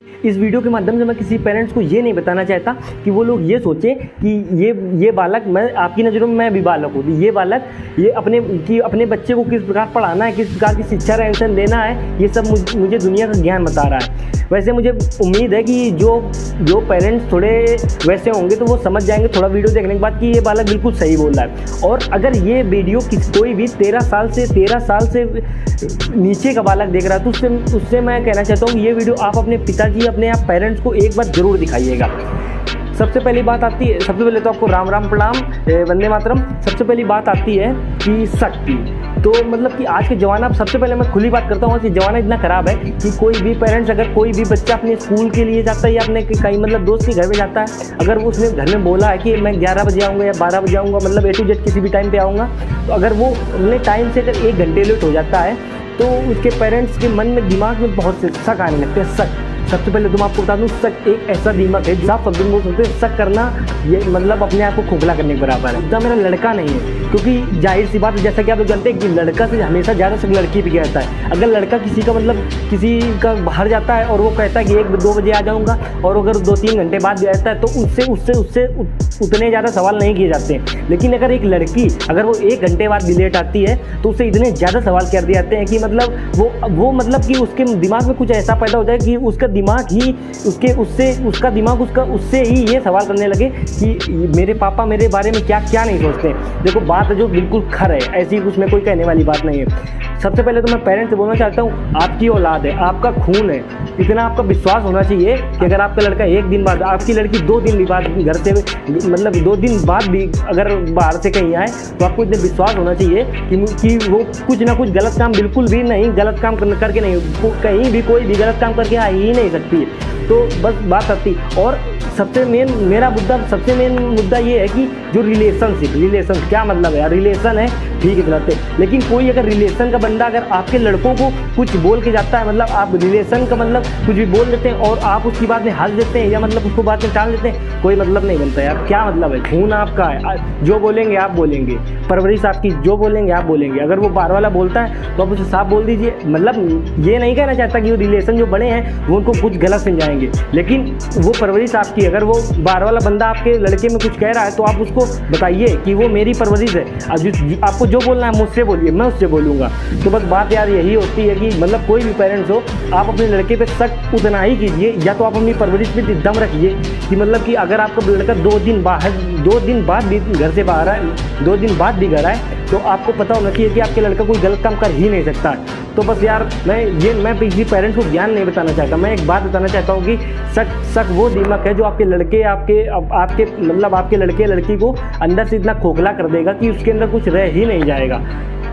इस वीडियो के माध्यम से मैं किसी पेरेंट्स को ये नहीं बताना चाहता कि वो लोग ये सोचें कि ये बालक, मैं आपकी नज़रों में मैं भी बालक हूँ, ये बालक ये अपने बच्चे को किस प्रकार पढ़ाना है, किस प्रकार की शिक्षा रेंशन देना है, ये सब मुझे दुनिया का ज्ञान बता रहा है। वैसे मुझे उम्मीद है कि जो पेरेंट्स थोड़े वैसे होंगे तो वो समझ जाएंगे थोड़ा वीडियो देखने के बाद कि ये बालक बिल्कुल सही बोल रहा है। और अगर ये वीडियो कोई भी 13 साल से नीचे का बालक देख रहा है तो उससे मैं कहना चाहता हूँ कि ये वीडियो आप अपने पिताजी, अपने आप पेरेंट्स को एक बार ज़रूर दिखाइएगा। सबसे पहले तो आपको राम राम प्रणाम, वंदे मातरम। सबसे पहली बात आती है कि शक्ति। तो मतलब कि आज के ज़माना, सबसे पहले मैं खुली बात करता हूँ कि ज़माना इतना ख़राब है कि कोई भी पेरेंट्स, अगर कोई भी बच्चा अपने स्कूल के लिए जाता है या अपने कहीं मतलब दोस्त के घर में जाता है, अगर वो उसने घर में बोला है कि मैं 11 बजे आऊँगा या 12 बजे आऊँगा, मतलब A to Z किसी भी टाइम पे आऊँगा, तो अगर वो अपने टाइम से अगर 1 घंटे लेट हो जाता है तो उसके पेरेंट्स के मन में, दिमाग में बहुत से शक आने लगते हैं। शक, सबसे पहले तो मैं आपको बता दूँ, शक एक ऐसा दिमाग है जिसे आप शब्द में बोल सकते हैं। शक करना ये मतलब अपने आप को खोखला करने के बराबर है। मेरा लड़का नहीं है, क्योंकि जाहिर सी बात है, जैसा कि आप लोग जानते हैं कि लड़का से हमेशा ज़्यादा शक लड़की पे रहता है। अगर लड़का किसी का बाहर जाता है और वो कहता है कि 1-2 बजे आ जाऊँगा, और अगर 2-3 घंटे बाद भी आता है तो उससे उतने ज़्यादा सवाल नहीं किए जाते हैं। लेकिन अगर एक लड़की, अगर वो 1 घंटे बाद भी लेट आती है तो उससे इतने ज़्यादा सवाल कर दिए जाते हैं कि मतलब वो मतलब कि उसके दिमाग में कुछ ऐसा पैदा हो जाए कि उसका दिमाग ही उससे ही ये सवाल करने लगे कि मेरे पापा मेरे बारे में क्या क्या नहीं सोचते। देखो, बात है जो बिल्कुल खर है, ऐसी कुछ में कोई कहने वाली बात नहीं है। सबसे पहले तो मैं पेरेंट्स से बोलना चाहता हूँ, आपकी औलाद है, आपका खून है, इतना आपका विश्वास होना चाहिए कि अगर आपका लड़का 1 दिन बाद, आपकी लड़की 2 दिन भी बाद घर से, मतलब 2 दिन बाद भी अगर बाहर से कहीं आए तो आपको इतना विश्वास होना चाहिए कि वो कुछ ना कुछ गलत काम, बिल्कुल भी नहीं गलत काम करके नहीं, कहीं भी कोई भी गलत काम करके आ ही नहीं सकती है। तो बस बात आती। और सबसे मेन मुद्दा ये है कि जो रिलेशन क्या मतलब है। रिलेशन है ठीक है, गलत है, लेकिन कोई अगर रिलेशन का बंदा अगर आपके लड़कों को कुछ बोल के जाता है, मतलब आप रिलेशन का मतलब कुछ भी बोल देते हैं और आप उसकी बात में हंस देते हैं या मतलब उसको बात में टाल देते हैं, कोई मतलब नहीं बनता यार। क्या मतलब है, खून आपका है, जो बोलेंगे आप बोलेंगे, परवरिश आपकी, जो बोलेंगे आप बोलेंगे। अगर वो बार वाला बोलता है तो आप उसे साफ बोल दीजिए। मतलब ये नहीं कहना चाहता कि वो रिलेशन जो बड़े हैं वो उनको कुछ गलत समझाएंगे, लेकिन वो परवरिश आपकी, अगर वो बार वाला बंदा आपके लड़के में कुछ कह रहा है तो आप उसको बताइए कि वो मेरी परवरिश है, आपको जो बोलना है मुझसे बोलिए, मैं उससे बोलूँगा। तो बस बात यार यही होती है कि मतलब कोई भी पेरेंट्स हो, आप अपने लड़के पे शक उतना ही कीजिए, या तो आप अपनी परवरिश पे दम रखिए कि मतलब कि अगर आपका लड़का 2 दिन बाद भी घर से बाहर आए, 2 दिन बाद भी घर आए, तो आपको पता होना चाहिए कि आपके लड़का कोई गलत काम कर ही नहीं सकता है। तो बस यार मैं किसी पेरेंट्स को ज्ञान नहीं बताना चाहता, मैं एक बात बताना चाहता हूँ कि शक वो दिमाग है जो आपके लड़के आपके लड़के लड़की को अंदर से इतना खोखला कर देगा कि उसके अंदर कुछ रह ही नहीं जाएगा।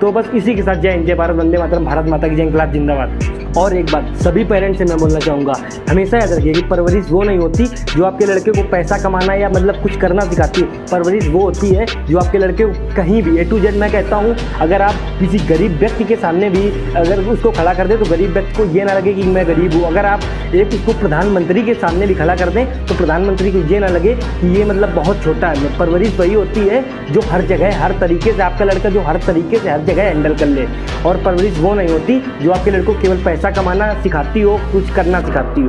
तो बस इसी के साथ जय हिंद, जय भारत, वंदे मातरम, भारत माता की जय, इंकलाब जिंदाबाद। और एक बात सभी पेरेंट्स से मैं बोलना चाहूँगा, हमेशा याद रखिए कि परवरिश वो नहीं होती जो आपके लड़के को पैसा कमाना या मतलब कुछ करना सिखाती है। परवरिश वो होती है जो आपके लड़के को कहीं भी A to Z, मैं कहता हूँ, अगर आप किसी गरीब व्यक्ति के सामने भी अगर उसको खड़ा कर दें तो गरीब व्यक्ति को ये ना लगे कि मैं गरीब हूँ। अगर आप उसको प्रधानमंत्री के सामने भी खड़ा कर दें तो प्रधानमंत्री को ये ना लगे कि ये मतलब बहुत छोटा है। परवरिश वही होती है जो हर जगह, हर तरीके से, आपका लड़का जो हर तरीके से हर जगह हैंडल कर ले। और परवरिश वो नहीं होती जो आपके लड़कों को केवल पैसा कमाना सिखाती हो, कुछ करना सिखाती हो।